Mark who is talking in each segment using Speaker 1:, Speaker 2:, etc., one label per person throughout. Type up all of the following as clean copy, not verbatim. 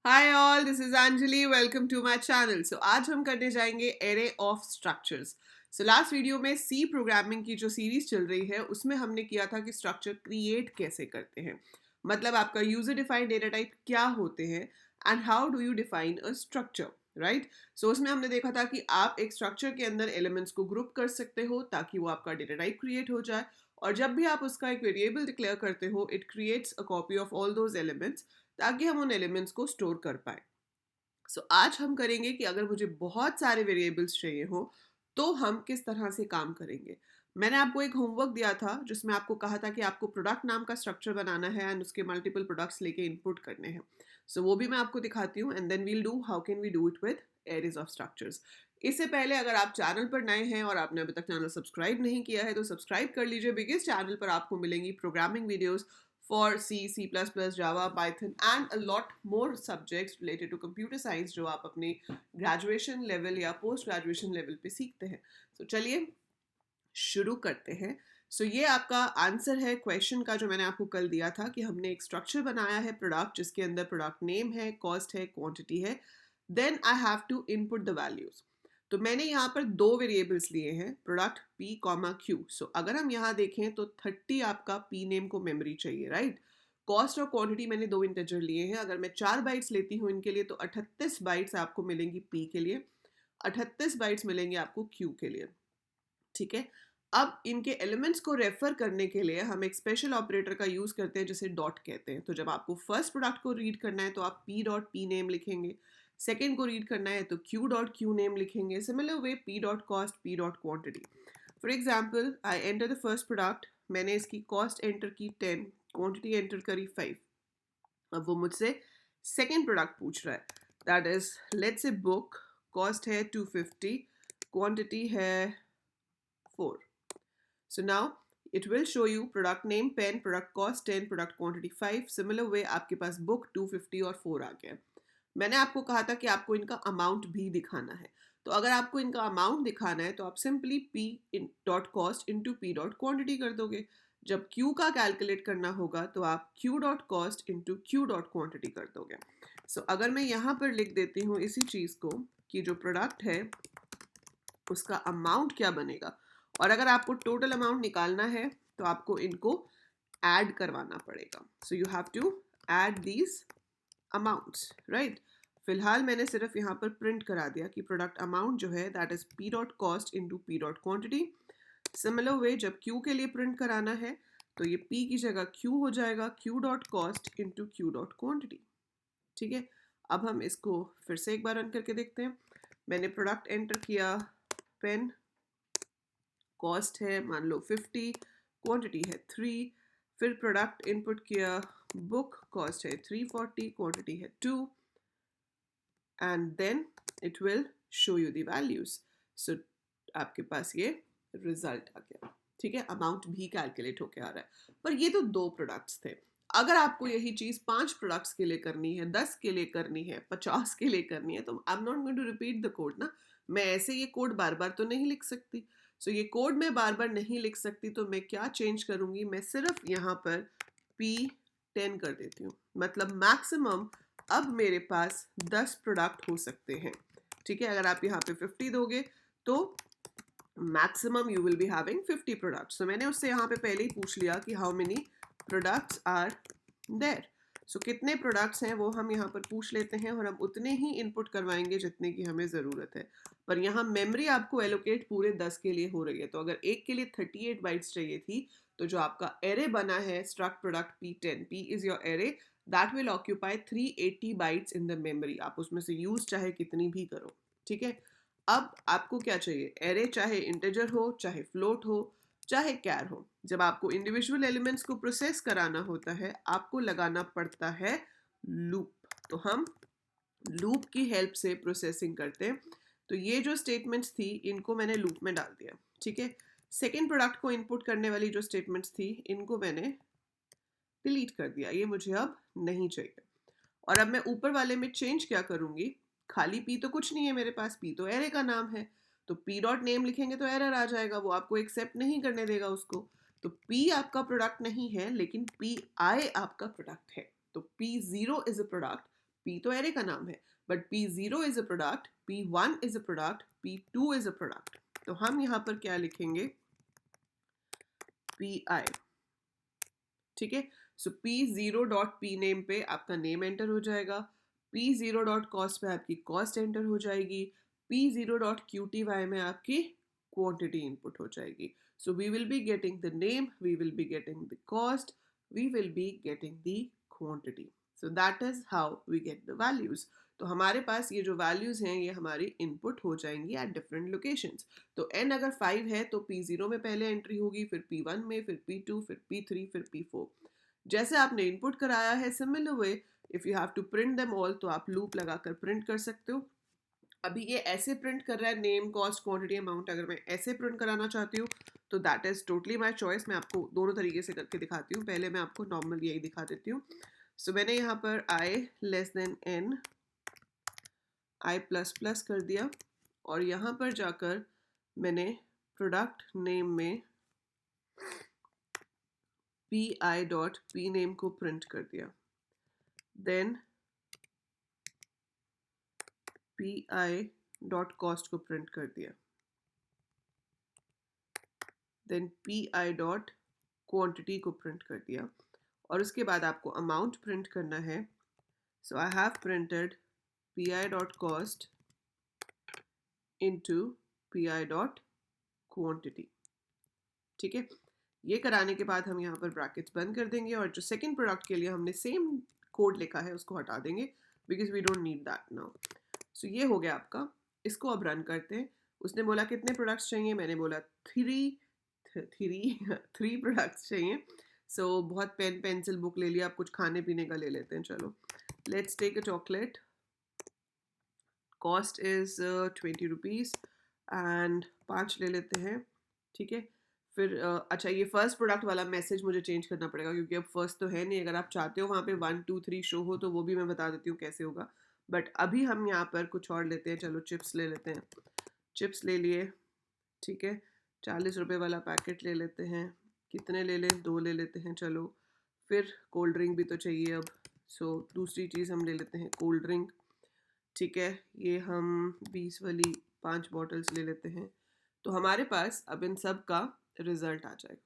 Speaker 1: Hi all, this is Anjali. Welcome to my channel. So आज हम करने जाएंगे array of structures. So last video में सी प्रोग्रामिंग की जो सीरीज चल रही है उसमें हमने किया था कि स्ट्रक्चर क्रिएट कैसे करते हैं, मतलब आपका यूजर डिफाइंड डेटा टाइप क्या होते हैं and how do you define a structure, right. So उसमें हमने देखा था कि आप एक स्ट्रक्चर के अंदर एलिमेंट्स को ग्रुप कर सकते हो ताकि वो आपका डेटा टाइप क्रिएट हो जाए, और जब भी आप उसका एक वेरिएबल डिक्लेयर करते हो it creates a copy of all those elements ताकि हम उन एलिमेंट्स को स्टोर कर पाए। आज हम करेंगे कि अगर मुझे बहुत सारे वेरिएबल्स चाहिए हो तो हम किस तरह से काम करेंगे। मैंने आपको एक होमवर्क दिया था जिसमें आपको कहा था कि आपको प्रोडक्ट नाम का स्ट्रक्चर बनाना है एंड उसके मल्टीपल प्रोडक्ट्स लेके इनपुट करने हैं। वो भी मैं आपको दिखाती हूँ and then we'll do how can we do it with arrays of structures. इससे पहले अगर आप चैनल पर नए हैं और आपने अभी तक चैनल सब्सक्राइब नहीं किया है तो सब्सक्राइब कर लीजिए, बिकॉज चैनल पर आपको मिलेंगी programming videos for C, C++, Java, Python and a lot more subjects related to computer science जो आप अपने ग्रेजुएशन लेवल या पोस्ट ग्रेजुएशन लेवल पे सीखते हैं। चलिए शुरू करते हैं। ये आपका आंसर है क्वेश्चन का जो मैंने आपको कल दिया था कि हमने एक स्ट्रक्चर बनाया है प्रोडक्ट जिसके अंदर प्रोडक्ट नेम है, कॉस्ट है, क्वांटिटी है, then I have to input the values. तो मैंने यहाँ पर दो वेरिएबल्स लिए हैं, प्रोडक्ट पी कॉमा क्यू। अगर हम यहाँ देखें तो 30 आपका पी नेम को मेमोरी चाहिए, राइट। कॉस्ट और क्वांटिटी मैंने दो इंटीजर लिए हैं। अगर मैं 4 बाइट्स लेती हूँ इनके लिए तो 38 बाइट्स आपको मिलेंगी पी के लिए, 38 बाइट्स मिलेंगे आपको क्यू के लिए, ठीक है। अब इनके एलिमेंट्स को रेफर करने के लिए हम एक स्पेशल ऑपरेटर का यूज करते हैं जिसे डॉट कहते हैं। तो जब आपको फर्स्ट प्रोडक्ट को रीड करना है तो आप पी डॉट पी नेम लिखेंगे, सेकेंड को रीड करना है तो क्यू डॉट क्यू नेम लिखेंगे। Similar way P dot cost, P dot quantity. For example I enter the first product, मैंने इसकी कॉस्ट एंटर की 10, क्वांटिटी एंटर करी 5। अब वो मुझसे सेकेंड प्रोडक्ट पूछ रहा है, that is let's say book, cost है 250, क्वांटिटी है 4। So now it will show you product name pen, product cost 10, product quantity 5. Similar way आपके पास book 250 और 4 आ गया। मैंने आपको कहा था कि आपको इनका अमाउंट भी दिखाना है। तो अगर आपको इनका अमाउंट दिखाना है तो आप simply p dot cost into P dot quantity कर दोगे। जब q का कैलकुलेट करना होगा तो आप q dot cost into Q dot quantity कर दोगे। अगर मैं यहाँ पर लिख देती हूँ इसी चीज़ को कि जो प्रोडक्ट है उसका अमाउंट क्या बनेगा, और अगर आपको टोटल अमाउंट निकालना है तो आपको इनको ऐड करवाना पड़ेगा। You have to add these amounts, right. फिलहाल मैंने सिर्फ यहाँ पर प्रिंट करा दिया कि प्रोडक्ट अमाउंट जो है that is P dot cost into P dot quantity. Similar way जब क्यू के लिए प्रिंट कराना है तो ये पी की जगह क्यू हो जाएगा, Q dot cost into Q dot quantity, ठीक है। अब हम इसको फिर से एक बार रन करके देखते हैं। मैंने प्रोडक्ट एंटर किया पेन, कॉस्ट है मान लो 50, क्वांटिटी है 3, फिर प्रोडक्ट इनपुट किया बुक, कॉस्ट है 340, क्वांटिटी है 2, and then it will show you the values. आपके पास ये रिजल्ट आ गया, ठीक है। अमाउंट भी कैलकुलेट होके आ रहा है। पर ये तो दो प्रोडक्ट्स थे। अगर आपको यही चीज 5 प्रोडक्ट्स के लिए करनी है, 10 के लिए करनी है, 50 के लिए करनी है तो I am not going to repeat the code ना। मैं ऐसे ये कोड बार बार तो नहीं लिख सकती। ये कोड मैं बार बार नहीं लिख सकती तो मैं क्या चेंज करूंगी, मैं सिर्फ यहाँ पर P10 कर देती हूँ। मतलब मैक्सिमम अब मेरे पास 10 प्रोडक्ट हो सकते हैं, ठीक है। अगर आप यहाँ पे 50 दोगे तो maximum you will be having 50 products. तो मैंने उससे यहाँ पे पहले ही पूछ लिया कि how many products are there. कितने प्रोडक्ट्स हैं वो हम यहाँ पर पूछ लेते हैं और हम उतने ही इनपुट करवाएंगे जितने की हमें ज़रूरत है। पर यहाँ मेमोरी आपको एलोकेट पूरे 10 के लिए हो रही है। तो अगर एक के लिए 38 बाइट्स चाहिए थी तो जो आपका एरे बना है struct product P10, P is your array, that will occupy 380 bytes in the memory. आप उसमें से यूज चाहे कितनी भी करो, ठीक है। अब आपको क्या चाहिए, एरे चाहे इंटीजर हो, चाहे फ्लोट हो, चाहे कैर हो। जब आपको इंडिविजुअल एलिमेंट्स को प्रोसेस कराना होता है आपको लगाना पड़ता है लूप। तो हम लूप की हेल्प से प्रोसेसिंग करते हैं। तो ये जो स्टेटमेंट्स थी इनको मैंने लूप में डाल दिया, ठीक है। सेकेंड प्रोडक्ट को इनपुट करने वाली जो स्टेटमेंट्स थी इनको मैंने डिलीट कर दिया, ये मुझे अब नहीं चाहिए। और अब मैं ऊपर वाले में चेंज क्या करूंगी, खाली पी तो कुछ नहीं है मेरे पास, पी तो एरे का नाम है। तो पी डॉट नेम लिखेंगे तो एरर आ जाएगा, वो आपको एक्सेप्ट नहीं करने देगा उसको। तो पी आपका प्रोडक्ट नहीं है लेकिन पी आई आपका प्रोडक्ट है। तो P0 is a product, P तो एरे का नाम है, but P0 is a product, P1 is a product, P2 is a product. तो हम यहाँ पर क्या लिखेंगे, PI, ठीक है। सो P0 डॉट पी नेम पे आपका नेम एंटर हो जाएगा, P0 डॉट कॉस्ट पे आपकी कॉस्ट एंटर हो जाएगी, P0 डॉट QTY में आपकी क्वांटिटी इनपुट हो जाएगी। So we will be getting the name, we will be getting the cost, we will be getting the quantity. So that is how we get the values. तो हमारे पास ये जो values हैं ये हमारी इनपुट हो जाएंगी एट डिफरेंट लोकेशंस। तो n अगर 5 है तो P0 में पहले एंट्री होगी, फिर P1 में, फिर P2, फिर P3, फिर P4। जैसे आपने इनपुट कराया है, similar way if you have to print them all, तो आप लूप लगाकर प्रिंट कर सकते हो। अभी ये ऐसे प्रिंट कर रहा है, नेम, कॉस्ट, क्वांटिटी, अमाउंट। अगर मैं ऐसे प्रिंट कराना चाहती हूँ तो that is totally my choice. मैं आपको दोनों तरीके से करके दिखाती हूँ। पहले मैं आपको नॉर्मल यही दिखा देती हूँ। सो मैंने यहाँ पर i less than n, i plus plus कर दिया, और यहाँ पर जाकर मैंने प्रोडक्ट नेम में PI डॉट पी नेम को प्रिंट कर दिया, देन PI डॉट कॉस्ट को प्रिंट कर दिया, देन PI डॉट क्वांटिटी को प्रिंट कर दिया, और उसके बाद आपको अमाउंट प्रिंट करना है। So I have printed PI dot cost into PI dot quantity, ठीक है। ये कराने के बाद हम यहाँ पर ब्रैकेट्स बंद कर देंगे, और जो सेकंड प्रोडक्ट के लिए हमने सेम कोड लिखा है उसको हटा देंगे, because we don't need that now. So ये हो गया आपका। इसको अब रन करते हैं। उसने बोला कितने प्रोडक्ट्स चाहिए, मैंने बोला थ्री प्रोडक्ट्स चाहिए। सो बहुत पेन पेंसिल बुक ले लिया, आप कुछ खाने पीने का ले लेते हैं। चलो, let's take a chocolate, cost is 20 rupees, and 5 ले लेते हैं, ठीक है। फिर अच्छा, ये फर्स्ट प्रोडक्ट वाला मैसेज मुझे चेंज करना पड़ेगा, क्योंकि अब फर्स्ट तो है नहीं। अगर आप चाहते हो वहाँ पे 1 2 3 शो हो तो वो भी मैं बता देती हूँ कैसे होगा, बट अभी हम यहाँ पर कुछ और लेते हैं। चलो, चिप्स ले लेते हैं। चिप्स ले लिए, ठीक है। 40 रुपये वाला पैकेट ले लेते हैं। कितने ले लें, 2 ले लेते हैं। चलो, फिर कोल्ड ड्रिंक भी तो चाहिए अब। सो दूसरी चीज़ हम ले लेते हैं कोल्ड ड्रिंक, ठीक है। ये हम 20 वाली 5 बॉटल्स ले लेते हैं। तो हमारे पास अब इन सब का रिजल्ट आ जाएगा,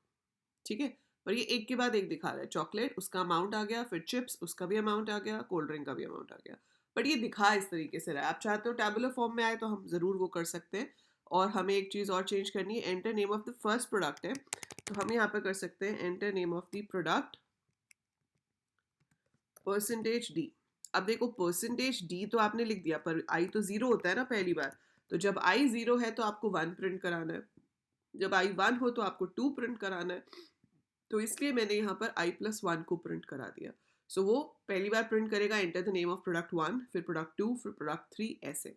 Speaker 1: ठीक है। पर ये एक के बाद एक दिखा रहा है। चॉकलेट, उसका अमाउंट आ गया, फिर चिप्स, उसका भी अमाउंट आ गया, कोल्ड ड्रिंक का भी अमाउंट आ गया। बट ये दिखा इस तरीके से रहा है। आप चाहते हो टैबुलर फॉर्म में आए तो हम ज़रूर वो कर सकते हैं। और हमें एक चीज़ और चेंज करनी है, enter name of the first product है, तो हम यहाँ पर कर सकते हैं enter name of the product %d। अब देखो, %d तो आपने लिख दिया, पर i तो 0 होता है ना पहली बार। तो जब i 0 है तो आपको 1 प्रिंट कराना है, जब i 1 हो तो आपको 2 प्रिंट कराना है। तो इसलिए मैंने यहाँ पर i प्लस 1 को प्रिंट करा दिया। सो वो पहली बार प्रिंट करेगा enter the name of product 1, फिर प्रोडक्ट 2, फिर प्रोडक्ट 3, ऐसे।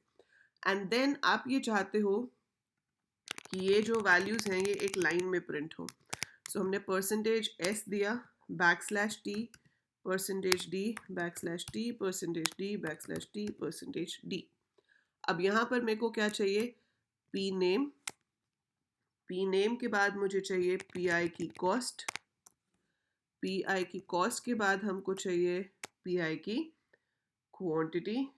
Speaker 1: एंड देन आप ये चाहते हो कि ये जो वैल्यूज़ हैं ये एक लाइन में प्रिंट हो। सो हमने %s दिया, \t, %d, \t, %d, \t, %d। अब यहाँ पर मेरे को क्या चाहिए, p नेम। p नेम के बाद मुझे चाहिए pi की कॉस्ट, PI की कॉस्ट के बाद हमको चाहिए PI की क्वांटिटी,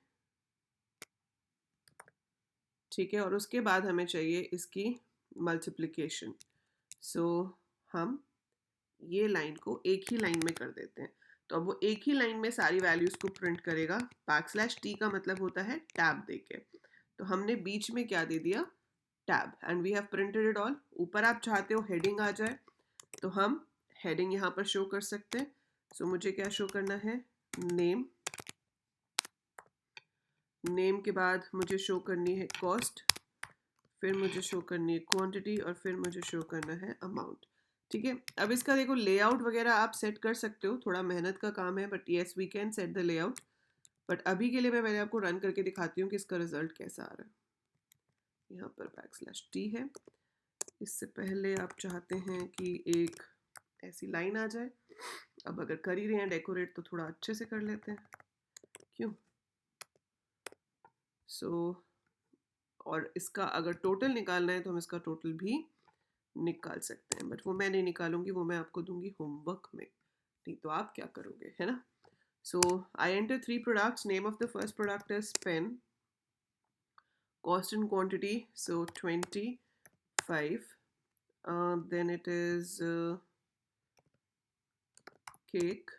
Speaker 1: ठीक है। और उसके बाद हमें चाहिए इसकी मल्टीप्लिकेशन। सो हम ये लाइन को एक ही लाइन में कर देते हैं। तो अब वो एक ही लाइन में सारी वैल्यूज़ को प्रिंट करेगा। \t का मतलब होता है टैब देके। तो हमने बीच में क्या दे दिया, tab, and we have printed it all. ऊपर आप चाहते हो हेडिंग आ जाए तो हम हेडिंग यहाँ पर शो कर सकते हैं। सो मुझे क्या शो करना है, नेम। नेम के बाद मुझे शो करनी है कॉस्ट, फिर मुझे शो करनी है क्वांटिटी, और फिर मुझे शो करना है अमाउंट, ठीक है। अब इसका देखो लेआउट वगैरह आप सेट कर सकते हो, थोड़ा मेहनत का काम है, but yes we can set the layout. But अभी के लिए मैं पहले आपको रन करके दिखाती हूँ कि इसका रिजल्ट कैसा आ रहा है। यहाँ पर \t है। इससे पहले आप चाहते हैं कि एक ऐसी लाइन आ जाए। अब अगर कर ही रहे हैं डेकोरेट तो थोड़ा अच्छे से कर लेते हैं, क्यों। सो और इसका अगर टोटल निकालना है तो हम इसका टोटल भी निकाल सकते हैं, बट वो मैं नहीं निकालूंगी, वो मैं आपको दूंगी होमवर्क में। नहीं तो आप क्या करोगे, है ना। So I enter 3 products. Name of the first product is pen. Cost and quantity, so 25. Then it is cake.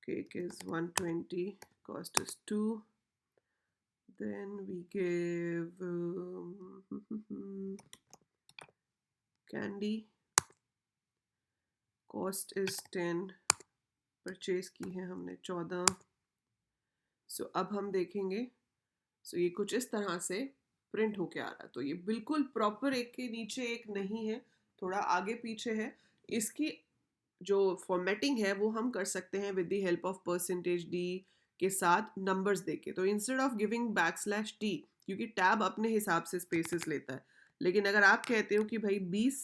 Speaker 1: Cake is 120. Cost is 2. Then we give candy. Cost is 10. Purchase की है हमने 14. सो अब हम देखेंगे. सो ये कुछ इस तरह से प्रिंट होके आ रहा है. तो ये बिल्कुल प्रॉपर एक के नीचे एक नहीं है, थोड़ा आगे पीछे है. इसकी जो फॉर्मेटिंग है वो हम कर सकते हैं with the help of percentage D के साथ नंबर्स देके. तो इंस्टेड ऑफ गिविंग /t, क्योंकि टैब अपने हिसाब से स्पेसेस लेता है, लेकिन अगर आप कहते हो कि भाई 20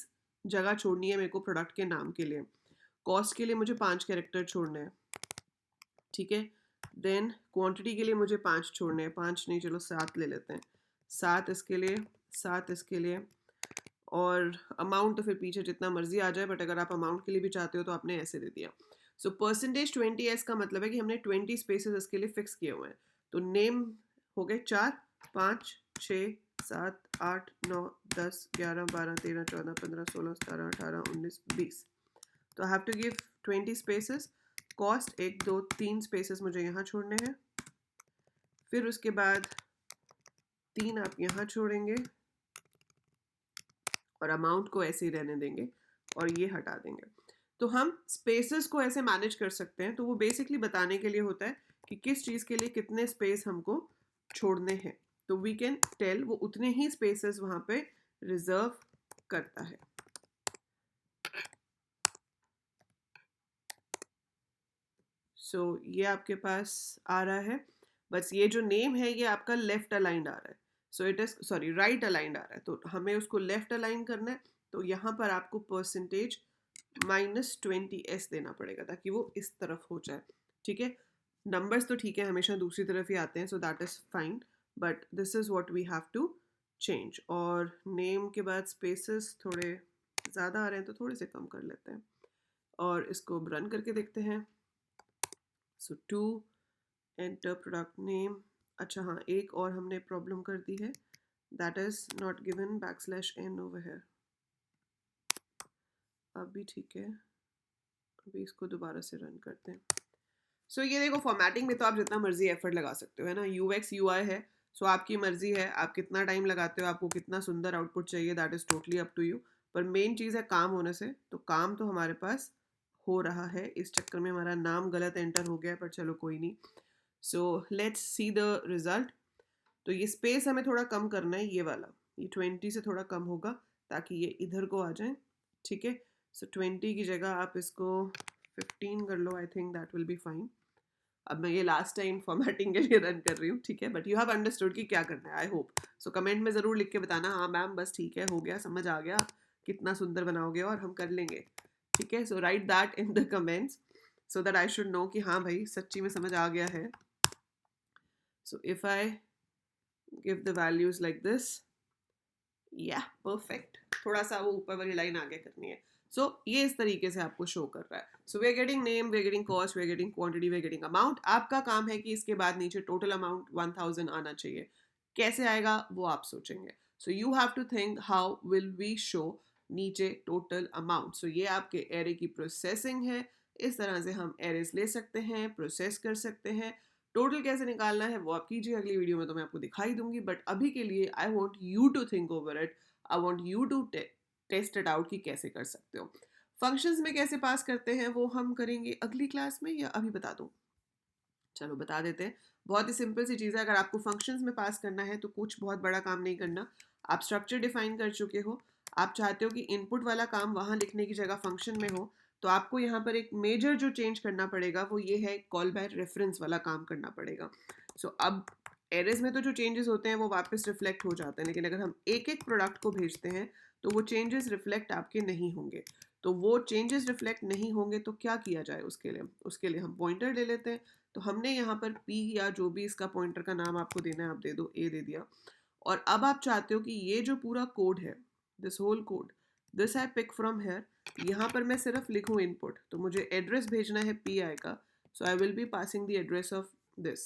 Speaker 1: जगह छोड़नी है मेरे को प्रोडक्ट के नाम के लिए, कॉस्ट के लिए मुझे 5 कैरेक्टर छोड़ने हैं, ठीक है. देन क्वांटिटी के लिए मुझे 5 छोड़ने हैं, 5 नहीं चलो 7 ले लेते हैं. 7 इसके लिए, 7 इसके लिए, और अमाउंट तो फिर पीछे जितना मर्जी आ जाए, बट अगर आप अमाउंट के लिए भी चाहते हो तो आपने ऐसे दे दिया. सो परसेंटेज 20s का मतलब है कि हमने 20 स्पेसेस इसके लिए फिक्स किए हुए हैं. तो नेम हो गए 4, 5, 6, 7, 8, 9, 10, 11, 12, 13, 14, 15, 16, 17, 18, 19, 20. तो I have to give 20 spaces. Cost 1, 2, 3 spaces मुझे यहाँ छोड़ने हैं. फिर उसके बाद 3 आप यहाँ छोड़ेंगे और अमाउंट को ऐसे ही रहने देंगे और ये हटा देंगे. तो हम स्पेसेस को ऐसे मैनेज कर सकते हैं. तो वो बेसिकली बताने के लिए होता है कि किस चीज़ के लिए कितने स्पेस हमको छोड़ने हैं. तो वी कैन टेल वो उतने ही स्पेसेस वहाँ पे रिजर्व करता है. सो ये आपके पास आ रहा है. बस ये जो नेम है ये आपका लेफ्ट अलाइंड आ रहा है. So it is sorry right aligned आ रहा है. तो हमें उसको लेफ्ट अलाइन करना है. तो यहाँ पर आपको परसेंटेज -20s देना पड़ेगा ताकि वो इस तरफ हो जाए. ठीक है. नंबर्स तो ठीक है, हमेशा दूसरी तरफ ही आते हैं, so that is fine, but this is what we have to change. और नेम के बाद स्पेसेस थोड़े ज़्यादा आ रहे हैं तो थोड़े से कम कर लेते हैं और इसको रन करके देखते हैं. सो टू एंटर प्रोडक्ट नेम. अच्छा हाँ, एक और हमने प्रॉब्लम कर दी है, that is not given \n over here. अब भी ठीक है, अभी इसको दोबारा से रन करते हैं. सो ये देखो, फॉर्मेटिंग में तो आप जितना मर्जी एफर्ट लगा सकते हो, है ना. UX UI है, सो आपकी मर्जी है आप कितना टाइम लगाते हो, आपको कितना सुंदर आउटपुट चाहिए, that is totally up to you. पर मेन चीज़ है काम होने से. तो काम तो हमारे पास हो रहा है. इस चक्कर में हमारा नाम गलत एंटर हो गया, पर चलो कोई नहीं. So let's see the result. तो ये स्पेस हमें थोड़ा कम करना है, ये वाला, ये 20 से थोड़ा कम होगा ताकि ये इधर को आ जाए. ठीक है. सो 20 की जगह आप इसको 15 कर लो. I think that will be fine. अब मैं ये लास्ट टाइम फॉर्मेटिंग के लिए रन कर रही हूँ, ठीक है, बट यू हैव अंडरस्टूड कि क्या करना है, आई होप. सो कमेंट में ज़रूर लिख के बताना, हाँ मैम बस ठीक है, हो गया, समझ आ गया, कितना सुंदर बनाओगे और हम कर लेंगे. ठीक है. So write that in the comments so that I should know कि हाँ भाई सच्ची में समझ आ गया है. So if I give the values like this, या परफेक्ट. थोड़ा सा वो ऊपर वाली लाइन आगे करनी है. सो ये इस तरीके से आपको शो कर रहा है. So we are getting name, we are getting cost, we are getting quantity, we are getting amount. आपका काम है कि इसके बाद नीचे टोटल अमाउंट 1000 आना चाहिए. कैसे आएगा वो आप सोचेंगे. So you have to think how will we show नीचे टोटल अमाउंट. सो ये आपके एरे की प्रोसेसिंग है. इस तरह से हम एरेज ले सकते हैं, प्रोसेस कर सकते हैं. टोटल कैसे निकालना है वो आप कीजिए, अगली वीडियो में तो मैं आपको दिखाई दूंगी. बट अभी के लिए I want you to think over it. I want you to test it out कि कैसे कर सकते हो. फंक्शंस में कैसे पास करते हैं वो हम करेंगे अगली क्लास में, या अभी बता दूं? चलो बता देते हैं. बहुत ही सिंपल सी चीज़ है. अगर आपको फंक्शंस में पास करना है तो कुछ बहुत बड़ा काम नहीं करना. आप स्ट्रक्चर डिफाइन कर चुके हो, आप चाहते हो कि इनपुट वाला काम वहाँ लिखने की जगह फंक्शन में हो, तो आपको यहाँ पर एक मेजर जो चेंज करना पड़ेगा वो ये है, कॉल बाय रेफरेंस वाला काम करना पड़ेगा. सो अब एरेज में तो जो चेंजेस होते हैं वो वापस रिफ्लेक्ट हो जाते हैं, लेकिन अगर हम एक एक प्रोडक्ट को भेजते हैं तो वो चेंजेस रिफ्लेक्ट आपके नहीं होंगे. तो वो चेंजेस रिफ्लेक्ट नहीं होंगे तो क्या किया जाए उसके लिए हम पॉइंटर ले लेते हैं. तो हमने यहाँ पर P या जो भी इसका पॉइंटर का नाम आपको देना है आप दे दो, A दे दिया. और अब आप चाहते हो कि ये जो पूरा कोड है, this whole code, this I pick from here, यहाँ पर मैं सिर्फ लिखूँ इनपुट. तो मुझे एड्रेस भेजना है PI का, so I will be passing the address of this.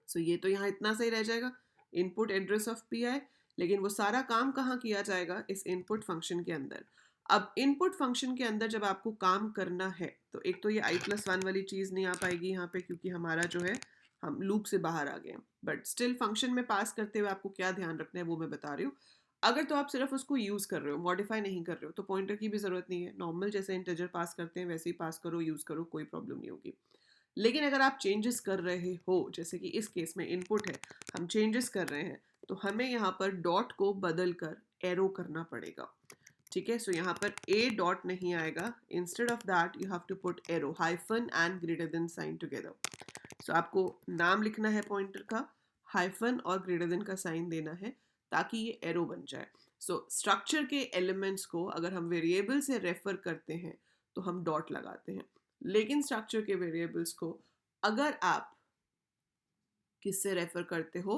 Speaker 1: सो ये तो यहाँ इतना सही रह जाएगा, input address of P I. लेकिन वो सारा काम कहाँ किया जाएगा? इस इनपुट फंक्शन के अंदर. अब इनपुट फंक्शन के अंदर जब आपको काम करना है तो एक तो ये i+1 वाली चीज़ नहीं आ पाएगी यहाँ पे, क्योंकि हमारा जो है हम लूप से बाहर आ गए. बट स्टिल फंक्शन में पास करते हुए आपको क्या ध्यान रखना है वो मैं बता रही हूँ. अगर तो आप सिर्फ उसको यूज़ कर रहे हो, मॉडिफाई नहीं कर रहे हो, तो पॉइंटर की भी ज़रूरत नहीं है. नॉर्मल जैसे इंटीजर पास करते हैं वैसे ही पास करो, यूज़ करो, कोई प्रॉब्लम नहीं होगी. लेकिन अगर आप चेंजेस कर रहे हो, जैसे कि इस केस में इनपुट है, हम चेंजेस कर रहे हैं, तो हमें यहाँ पर डॉट को बदल कर एरो करना पड़ेगा. ठीक है, सो यहाँ पर ए डॉट नहीं आएगा. Instead of that you have to put arrow, hyphen and greater than sign together. So आपको नाम लिखना है पॉइंटर का, हाइफन और ग्रेटर देन का साइन देना है ताकि ये एरो बन जाए. सो स्ट्रक्चर के एलिमेंट्स को अगर हम वेरिएबल से रेफर करते हैं तो हम डॉट लगाते हैं. लेकिन स्ट्रक्चर के वेरिएबल्स को अगर आप किससे रेफर करते हो?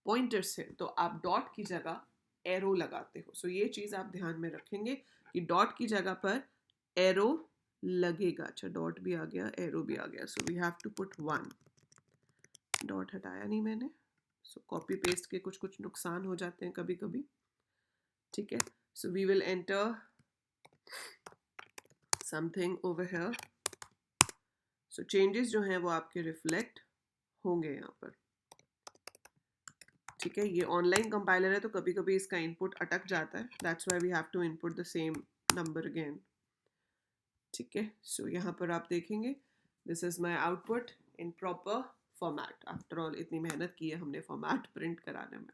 Speaker 1: पॉइंटर से, तो आप डॉट की जगह एरो लगाते हो. सो ये चीज़ आप ध्यान में रखेंगे कि डॉट की जगह पर एरो लगेगा. अच्छा, डॉट भी आ गया, एरो भी आ गया. So we have to put 1. Dot हटाया नहीं मैंने. सो कॉपी पेस्ट के कुछ कुछ नुकसान हो जाते हैं कभी कभी. ठीक है, so we will enter something over here. So changes जो हैं वो आपके रिफ्लेक्ट होंगे यहाँ पर. ठीक है, ये ऑनलाइन कंपाइलर है तो कभी कभी इसका इनपुट अटक जाता है. That's why we have to input the same number again. ठीक है, सो यहाँ पर आप देखेंगे this is my output in proper format. After all इतनी मेहनत की है हमने फॉर्मेट प्रिंट कराने में.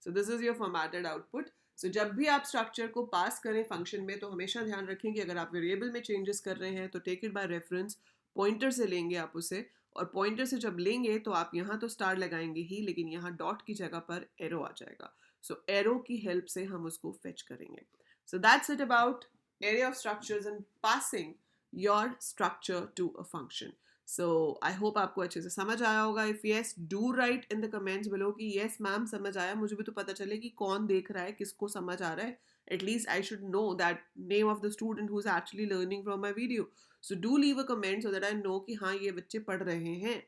Speaker 1: So this is your formatted output. So जब भी आप स्ट्रक्चर को पास करें फंक्शन में तो हमेशा ध्यान रखें कि अगर आप वेरिएबल में चेंजेस कर रहे हैं तो take it by reference. Pointer से लेंगे आप उसे, और पॉइंटर से जब लेंगे तो आप यहाँ तो स्टार लगाएंगे ही, लेकिन यहाँ डॉट की जगह पर एरो आ जाएगा. सो एरो की हेल्प से हम उसको फेच करेंगे. So that's it about array of structures and passing your structure to a function. So I hope आपको अच्छे से समझ आया होगा. If yes, do write in the comments below कि yes मैम समझ आया. मुझे भी तो पता चले कि कौन देख रहा है, किसको समझ आ रहा है. At least I should know that name of the student who is actually learning from my video. So do leave a comment so that I know कि हाँ ये बच्चे पढ़ रहे हैं.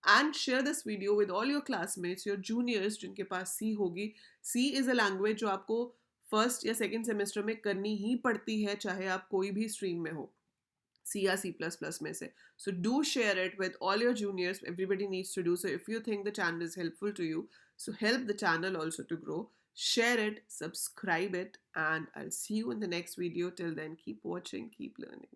Speaker 1: And share this video with all your classmates, your juniors जिनके पास C होगी. C is a language जो आपको फर्स्ट या सेकेंड सेमेस्टर में करनी ही पड़ती है, चाहे आप कोई भी स्ट्रीम में हो, सी या C++ में से. So do share it with all your juniors. Everybody needs to do. So if you think the channel is helpful to you, so help the channel also to grow. Share it, subscribe it, and I'll see you in the next video. Till then, keep watching, keep learning.